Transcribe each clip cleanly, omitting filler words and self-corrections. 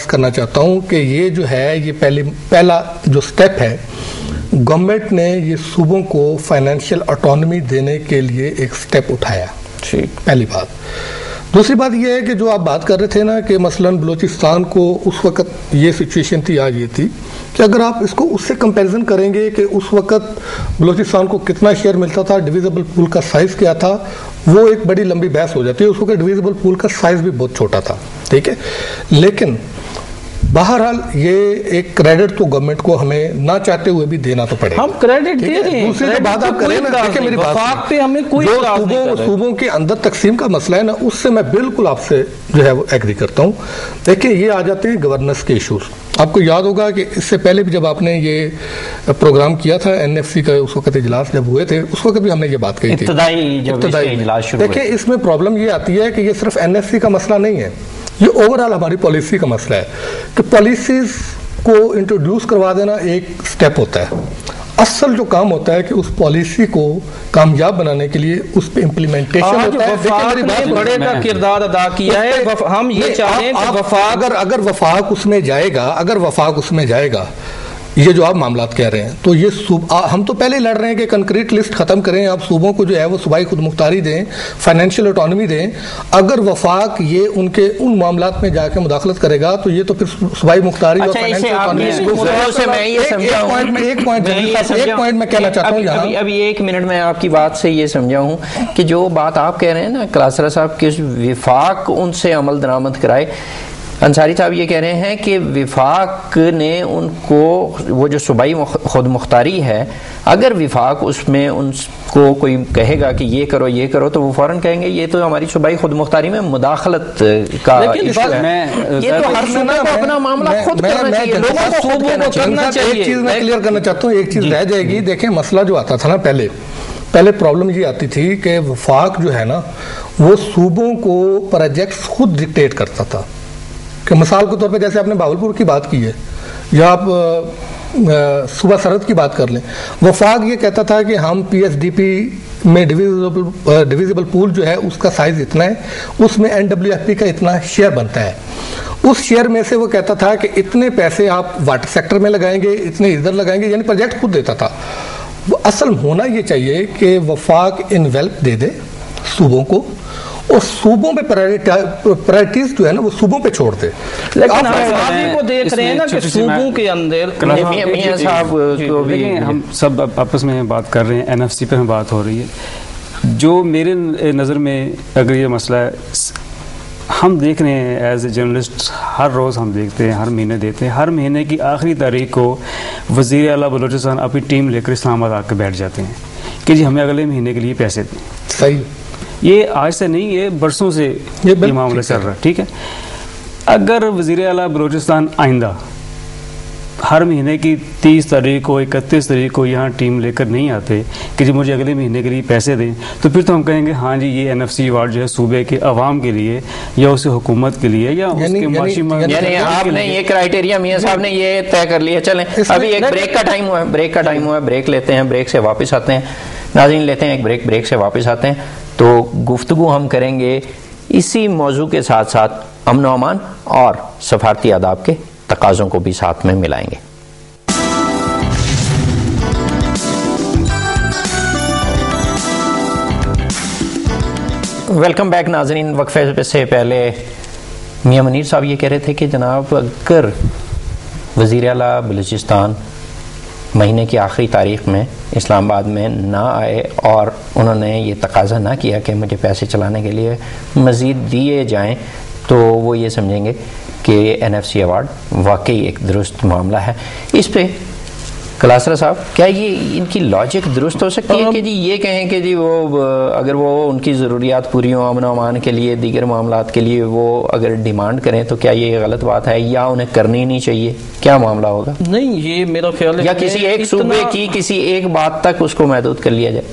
کرنا چاہتا ہوں کہ یہ جو ہے یہ پہلا جو سٹیپ ہے، گورنمنٹ نے یہ صوبوں کو فائنینشیل آٹونومی دینے کے لیے ایک سٹیپ اٹھایا، پہلی بات۔ دوسری بات یہ ہے کہ جو آپ بات کر رہے تھے نا کہ مثلا بلوچستان کو اس وقت یہ سچویشن تھی، آج یہ تھی کہ اگر آپ اس کو اس سے کمپیریزن کریں گے کہ اس وقت بلوچستان کو کتنا شیئر ملتا تھا، ڈویزیبل پول کا سائز کیا تھا، وہ ایک بڑی لمبی بحث ہو جاتی ہے۔ اس وقت ڈویزیبل پول کا سائز بھی بہت چھوٹا تھا، ٹھیک ہے، لیکن بہرحال یہ ایک کریڈٹ تو گورنمنٹ کو ہمیں نہ چاہتے ہوئے بھی دینا تو پڑے گا۔ ہم کریڈٹ دے رہے ہیں، دوسری جو بات آپ کریں نا، دیکھیں میری بات، وفاق پہ ہمیں کوئی اعتراض نہیں کر رہے۔ صوبوں کے اندر تقسیم کا مسئلہ ہے نا، اس سے میں بالکل آپ سے جو ہے وہ ایگری کرتا ہوں۔ دیکھیں یہ آ جاتے ہیں گورننس کے ایشوز۔ آپ کو یاد ہوگا کہ اس سے پہلے بھی جب آپ نے یہ پروگرام کیا تھا NFC کا، اس وقت اجلاس جب ہوئے تھے، اس وقت بھی ہم نے یہ بات کہی تھی، ابتدائی۔ دیکھیں اس میں پرابلم یہ آتی ہے کہ یہ صرف NFC کا مسئلہ نہیں ہے، یہ اوورآل ہماری پالیسی کا مسئلہ ہے کہ پالیسیز کو انٹروڈیوس کروا دینا ایک سٹیپ ہوتا ہے، اصل جو کام ہوتا ہے کہ اس پالیسی کو کامیاب بنانے کے لیے اس پہ امپلیمنٹیشن ہوتا ہے۔ وفاق نے بڑے کا کردار ادا کیا ہے، ہم یہ چاہتے ہیں کہ وفاق اگر وفاق اس میں جائے گا، اگر وفاق اس میں جائے گا، یہ جو آپ معاملات کہہ رہے ہیں، تو یہ ہم تو پہلے لڑ رہے ہیں کہ کنکریٹ لسٹ ختم کریں، آپ صوبوں کو جو ہے وہ صوبائی خود مختاری دیں، فائنینشیل آٹونومی دیں۔ اگر وفاق یہ ان معاملات میں جا کے مداخلت کرے گا تو یہ تو پھر صوبائی مختاری اور فائنینشیل آٹونومی۔ ایک پوائنٹ میں کہنا چاہتا ہوں یہاں، ابھی 1 منٹ میں آپ کی بات سے یہ سمجھا ہوں کہ جو بات آپ کہہ رہے ہیں نا کلاسرا صاحب، کہ وفاق ان سے عمل درآمد کرائے، انصاری صاحب یہ کہہ رہے ہیں کہ وفاق نے ان کو وہ جو صوبائی خود مختاری ہے، اگر وفاق اس میں ان کو کوئی کہے گا کہ یہ کرو یہ کرو تو وہ فوراً کہیں گے یہ تو ہماری صوبائی خود مختاری میں مداخلت کا ایشو ہے۔ یہ تو ہر صوبے کو اپنا معاملہ خود کرنا چاہیے، لوگوں کو خود کرنا چاہیے۔ ایک چیز میں کلیئر کرنا چاہتا ہوں، ایک چیز رہ جائے گی۔ دیکھیں مسئلہ جو آتا تھا نا پہلے پرابلم یہ آتی تھی کہ وفاق جو ہے نا وہ صوبوں کو پروجیکٹس خود ڈکٹیٹ کرتا تھا، کہ مثال کے طور پہ جیسے آپ نے بہاولپور کی بات کی ہے یا آپ صوبہ سرحد کی بات کر لیں، وفاق یہ کہتا تھا کہ ہم PSDP میں ڈویزیبل پول جو ہے اس کا سائز اتنا ہے، اس میں NWFP کا اتنا شیئر بنتا ہے، اس شیئر میں سے وہ کہتا تھا کہ اتنے پیسے آپ واٹر سیکٹر میں لگائیں گے، اتنے ادھر لگائیں گے، یعنی پروجیکٹ خود دیتا تھا۔ وہ اصل ہونا یہ چاہیے کہ وفاق انویلپ دے دے صوبوں کو، اور صوبوں پہ پرائرٹیز جو ہے نا وہ صوبوں پہ چھوڑ دے۔ لیکن ہم کو دیکھ رہے ہیں نا کہ صوبوں کے اندر میاں صاحب دیکھیں ہم سب آپس میں بات کر رہے ہیں، NFC پہ بات ہو رہی ہے۔ جو میرے نظر میں اگر یہ مسئلہ ہے، ہم دیکھ رہے ہیں ایز اے جرنلسٹ، ہر روز ہم دیکھتے ہیں، ہر مہینے دیتے ہیں، ہر مہینے کی آخری تاریخ کو وزیر اعلیٰ بلوچستان اپنی ٹیم لے کر اسلام آباد آ کے بیٹھ جاتے ہیں کہ جی ہمیں اگلے مہینے کے لیے پیسے دیں۔ صحیح، یہ آج سے نہیں، یہ برسوں سے یہ معاملہ چل رہا ہے، ٹھیک ہے۔ اگر وزیر اعلیٰ بلوچستان آئندہ ہر مہینے کی 30 تاریخ کو 31 تاریخ کو یہاں ٹیم لے کر نہیں آتے کہ جی مجھے اگلے مہینے کے لیے پیسے دیں، تو پھر تو ہم کہیں گے ہاں جی یہ NFC ایوارڈ جو ہے صوبے کے عوام کے لیے یا اس حکومت کے لیے یا اس کے معاشی، یعنی آپ نے یہ کرائیٹیریا میاں صاحب نے یہ طے کر لیا۔ چلیں ابھی ایک بریک کا ٹائم ہوا ہے، بریک لیتے ہیں، بریک سے واپس آتے ہیں، ناظرین لیتے ہیں ایک بریک سے واپس آتے ہیں تو گفتگو ہم کریں گے اسی موضوع کے ساتھ ساتھ امن و امان اور سفارتی آداب کے تقاضوں کو بھی ساتھ میں ملائیں گے۔ ویلکم بیک ناظرین۔ وقفے سے پہلے میاں منیر صاحب یہ کہہ رہے تھے کہ جناب اگر وزیر اعلیٰ بلوچستان مہینے کی آخری تاریخ میں اسلام آباد میں نہ آئے اور انہوں نے یہ تقاضا نہ کیا کہ مجھے پیسے چلانے کے لیے مزید دیے جائیں تو وہ یہ سمجھیں گے کہ NFC ایوارڈ واقعی ایک درست معاملہ ہے۔ اس پہ کلاسرا صاحب کیا یہ ان کی لاجک درست ہو سکتی ہے کہ جی یہ کہیں کہ جی وہ اگر وہ ان کی ضروریات پوری ہوں امن و امان کے لیے، دیگر معاملات کے لیے وہ اگر ڈیمانڈ کریں تو کیا یہ غلط بات ہے یا انہیں کرنی نہیں چاہیے؟ کیا معاملہ ہوگا؟ نہیں، یہ میرا خیال ہے یا کسی ایک صوبے کی کسی ایک بات تک اس کو محدود کر لیا جائے؟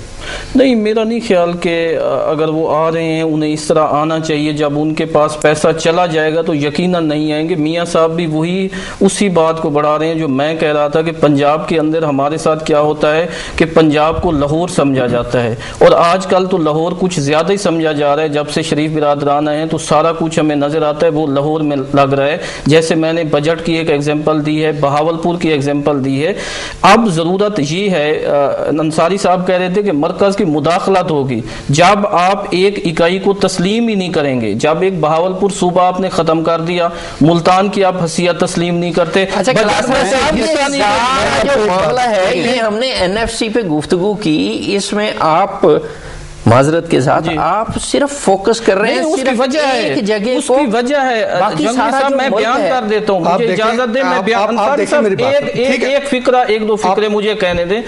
نہیں، میرا نہیں خیال کہ اگر وہ آ رہے ہیں انہیں اس طرح آنا چاہیے۔ جب ان کے پاس پیسہ چلا جائے گا تو یقیناً نہیں آئیں گے۔ میاں صاحب بھی وہی اسی بات کو بڑھا رہے ہیں جو میں کہہ رہا تھا کہ پنجاب کے کے اندر ہمارے ساتھ کیا ہوتا ہے کہ پنجاب کو لاہور سمجھا جاتا ہے، اور آج کل تو لاہور کچھ زیادہ ہی سمجھا جا رہا ہے. جب سے شریف برادران آئے ہیں تو سارا کچھ ہمیں نظر آتا ہے وہ لاہور میں لگ رہا ہے. جیسے میں نے بجٹ کی ایک ایگزامپل دی ہے، بہاولپور کی ایگزامپل دی ہے. اب ضرورت یہ ہے، انصاری صاحب کہہ رہے تھے کہ مرکز کی مداخلت ہوگی. جب آپ ایک اکائی کو تسلیم ہی نہیں کریں گے، جب ایک بہاولپور صوبہ آپ نے ختم کر دیا، ملتان کی آپ حیثیت تسلیم نہیں کرتے. معاملہ ہے یہ ہم نے این ایف سی پہ گفتگو کی، اس میں آپ معذرت کے ساتھ آپ صرف فوکس کر رہے ہیں، اس کی وجہ ہے، ایک جگہ اس کی وجہ ہے. جنگی صاحب میں بیان کر دیتا ہوں، مجھے اجازت دیں میں بیان. انصاری صاحب ایک فکرہ، ایک دو فکرے مجھے کہنے دیں.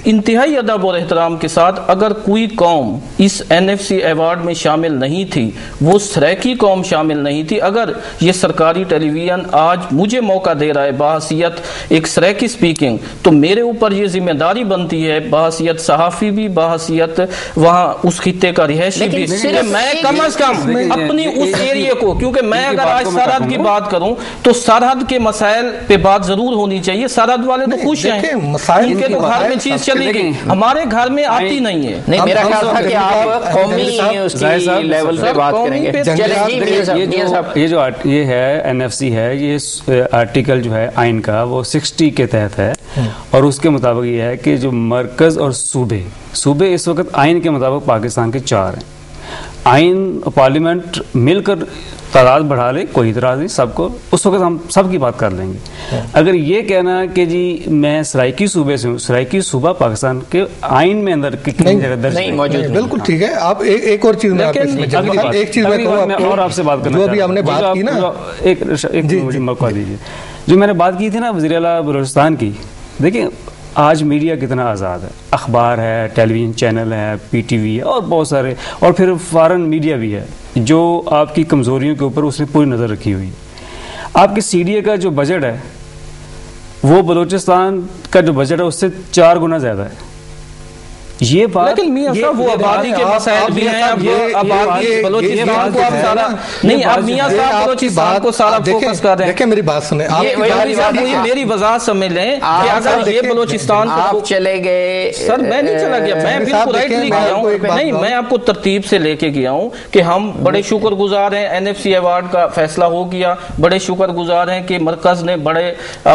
انتہائی ادب اور احترام کے ساتھ، اگر کوئی قوم اس این ایف سی ایوارڈ میں شامل نہیں تھی، وہ سریکی قوم شامل نہیں تھی. اگر یہ سرکاری ٹیلی ویژن آج مجھے موقع دے رہا ہے بحیثیت ایک سریکی سپیکنگ، تو میرے اوپر یہ ذمہ داری بنتی ہے بحیثیت صحافی بھی، بحیثیت وہاں اس خطے کا رہائشی بھی، میں کم از کم اپنی اس ایریے کو، کیونکہ میں اگر آج سرحد کی بات کروں تو سرحد کے مسائل پہ بات ضرور ہونی چاہیے. سرحد والے تو خوش ہیں، ان کے تو گھر میں چیز چلی گئی، ہمارے گھر میں آتی نہیں ہے. نہیں، میرا خیال تھا کہ آپ قومی اس کی لیول پہ بات کریں گے. یہ ہے این ایف سی ہے، یہ آرٹیکل جو ہے آئین کا وہ 60 کے تحت ہے، اور اس کے مطابق یہ ہے کہ جو مرکز اور صوبے اس وقت آئین کے مطابق پاکستان کے 4 ہیں. آئین پارلیمنٹ مل کر تعداد بڑھا لے، کوئی اعتراض نہیں، سب کو اس وقت ہم سب کی بات کر لیں گے. اگر یہ کہنا کہ جی میں سرائکی صوبے سے ہوں، سرائکی صوبہ پاکستان کے آئین میں اندر کتنی جگہ درج نہیں موجود. بالکل ٹھیک ہے. آپ ایک اور چیز میں ایک چیز اور آپ سے بات کرنا، جو ابھی ہم نے بات کی نا، ایک موقع دیجیے. جو میں نے بات کی تھی نا وزیر اعلیٰ بلوچستان کی، دیکھیں آج میڈیا کتنا آزاد ہے، اخبار ہے، ٹیلی ویژن چینل ہے، پی ٹی وی ہے، اور بہت سارے، اور پھر فارن میڈیا بھی ہے جو آپ کی کمزوریوں کے اوپر اس نے پوری نظر رکھی ہوئی ہے. آپ کے سی ڈی اے کا جو بجٹ ہے وہ بلوچستان کا جو بجٹ ہے اس سے 4 گنا زیادہ ہے. یہ بات لیکن میاں صاحب وہ آبادی کے مسائل بھی ہیں. اب آبادی بلوچستان کو آپ سارا نہیں، اب میاں صاحب بلوچستان کو سارا فوکس کر رہے ہیں. دیکھیں میری بات سنیں، میری وضاحت سمجھ لیں کہ اگر یہ بلوچستان آپ چلے گئے، سر میں نہیں چلا گیا، میں بالکل رائٹلی گیا ہوں. نہیں، میں آپ کو ترتیب سے لے کے گیا ہوں کہ ہم بڑے شکر گزار ہیں این ایف سی ایوارڈ کا فیصلہ ہو گیا، بڑے شکر گزار ہیں کہ مرکز نے بڑے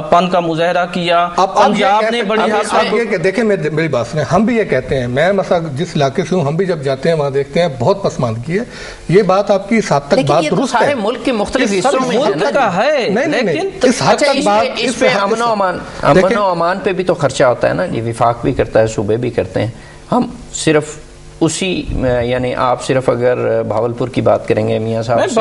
پن کا مظاہرہ کیا، پنجاب نے بڑی. دیکھیں میری بات سنیں، ہم بھی یہ کہتے ہیں، میں مثلا جس علاقے سے ہوں، ہم بھی جب جاتے ہیں وہاں دیکھتے ہیں بہت پسماندگی ہے. یہ بات آپ کی اس حد تک بات درست ہے، ملک کے مختلف حصوں میں ہے، لیکن اس پہ امن و امان پہ بھی تو خرچہ ہوتا ہے نا جی، وفاق بھی کرتا ہے، صوبے بھی کرتے ہیں. ہم صرف اسی، یعنی آپ صرف اگر بہاولپور کی بات کریں گے میاں صاحب، جنگ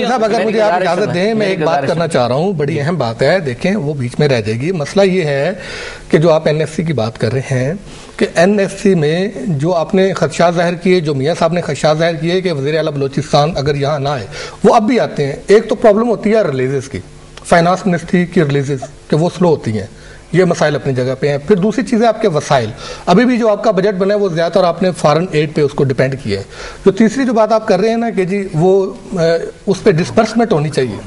صاحب اگر مجھے آپ اجازت دیں میں ایک بات کرنا چاہ رہا ہوں، بڑی اہم بات ہے، دیکھیں وہ بیچ میں رہ جائے گی. مسئلہ یہ ہے کہ جو آپ این ایف سی کی بات کر رہے ہیں کہ این ایف سی میں جو آپ نے خدشات ظاہر کیے، جو میاں صاحب نے خدشات ظاہر کیے کہ وزیر اعلیٰ بلوچستان اگر یہاں نہ آئے، وہ اب بھی آتے ہیں. ایک تو پرابلم ہوتی ہے ریلیزز کی، فائنانس منسٹری کی ریلیزز کہ وہ سلو ہوتی ہیں، یہ مسائل اپنی جگہ پہ ہیں. پھر دوسری چیز ہے آپ کے وسائل، ابھی بھی جو آپ کا بجٹ بنا ہے وہ زیادہ تر آپ نے فارن ایڈ پہ اس کو ڈیپینڈ کیا ہے. جو تیسری جو بات آپ کر رہے ہیں نا کہ جی وہ اس پہ ڈسپرسمنٹ ہونی چاہیے،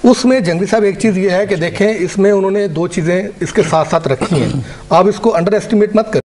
اس میں جنگی صاحب ایک چیز یہ ہے کہ دیکھیں اس میں انہوں نے 2 چیزیں اس کے ساتھ ساتھ رکھی ہیں، آپ اس کو انڈر ایسٹیمیٹ مت کریں.